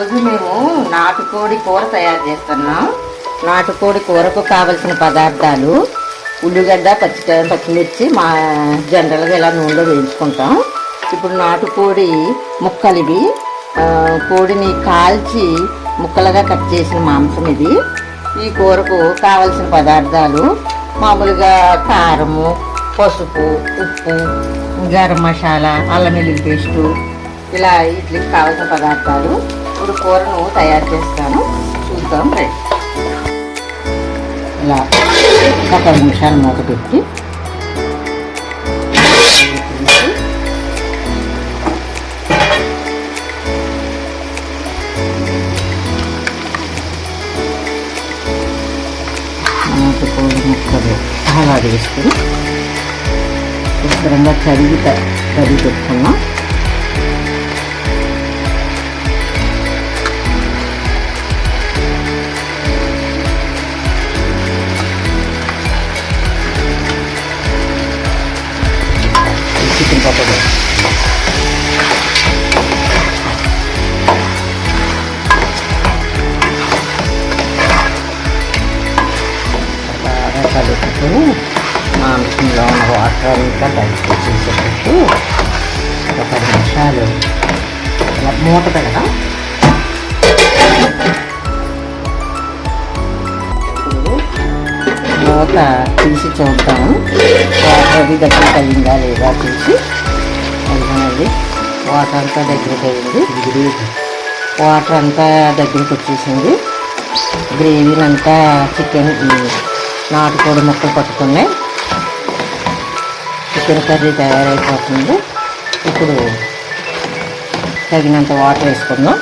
ఈరోజు మేము నాటుకోడి కూర తయారు చేస్తున్నాం. నాటుకోడి కూరకు కావలసిన పదార్థాలు ఉల్లిగడ్డ, పచ్చిమిర్చి జనరల్గా ఇలా నూనెలో వేయించుకుంటాం. ఇప్పుడు నాటుకోడి ముక్కలు ఇవి. కోడిని కాల్చి ముక్కలుగా కట్ చేసిన మాంసం ఇది. ఈ కూరకు కావలసిన పదార్థాలు మామూలుగా కారము, పసుపు, ఉప్పు, గరం మసాలా, అల్లం వెల్లుల్లి పేస్టు, ఇలా వీటికి కావాల్సిన పదార్థాలు. ఇప్పుడు కూరను తయారు చేస్తాను, చూద్దాం రండి. ఇలా ఒక 10 నిమిషాలు మూత పెట్టి నాటుకోడి ముక్కలు అలా వేసుకుని శుభ్రంగా కడిగి పెట్టుకున్నాం. చికెన్ పకోడీ బాగా కలుపుకొని మాంసంలో ఉన్న వాటర్ అంతా బయటకు వచ్చేసేటట్టు ఒక 10 నిమిషాలు ఇలా మూత పెడదాం. మూత తీసి చూద్దాము, వాటర్ అది దగ్గర అయిందా లేదా చూసి. అది వాటర్ అంతా దగ్గరకు అయింది, వాటర్ అంతా దగ్గరికి వచ్చేసింది. గ్రేవీని అంతా చికెన్ నాటుకోడి ముక్కలు పట్టుకున్నాయి. చికెన్ కర్రీ తయారైపోతుంది. ఇప్పుడు తగినంత వాటర్ వేసుకుందాం.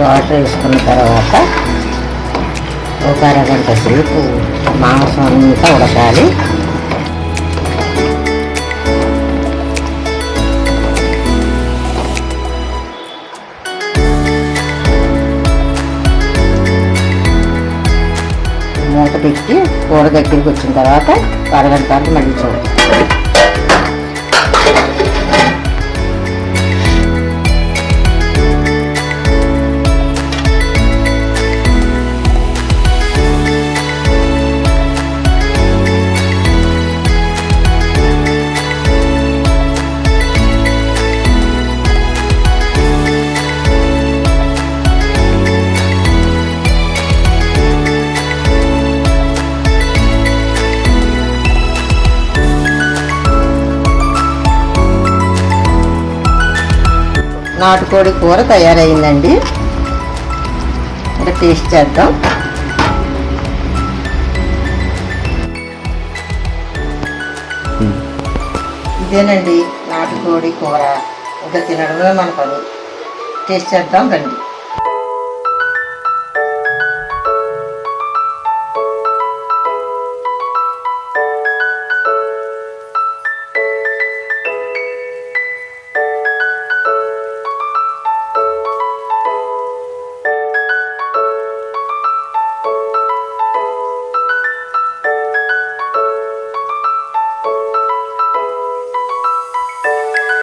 వాటర్ వేసుకున్న తర్వాత ఒక అరగంట సేపు మాంసం అంతా ఉడకాలి. మూత పెట్టి కూర దగ్గరికి వచ్చిన తర్వాత అరగంట మళ్ళీ చూడాలి. నాటుకోడి కూర తయారైందండి. ఇంకా టేస్ట్ చేద్దాం. ఇదేనండి నాటుకోడి కూర. ఇంకా తినడమే మన పని. టేస్ట్ చేద్దాం రండి.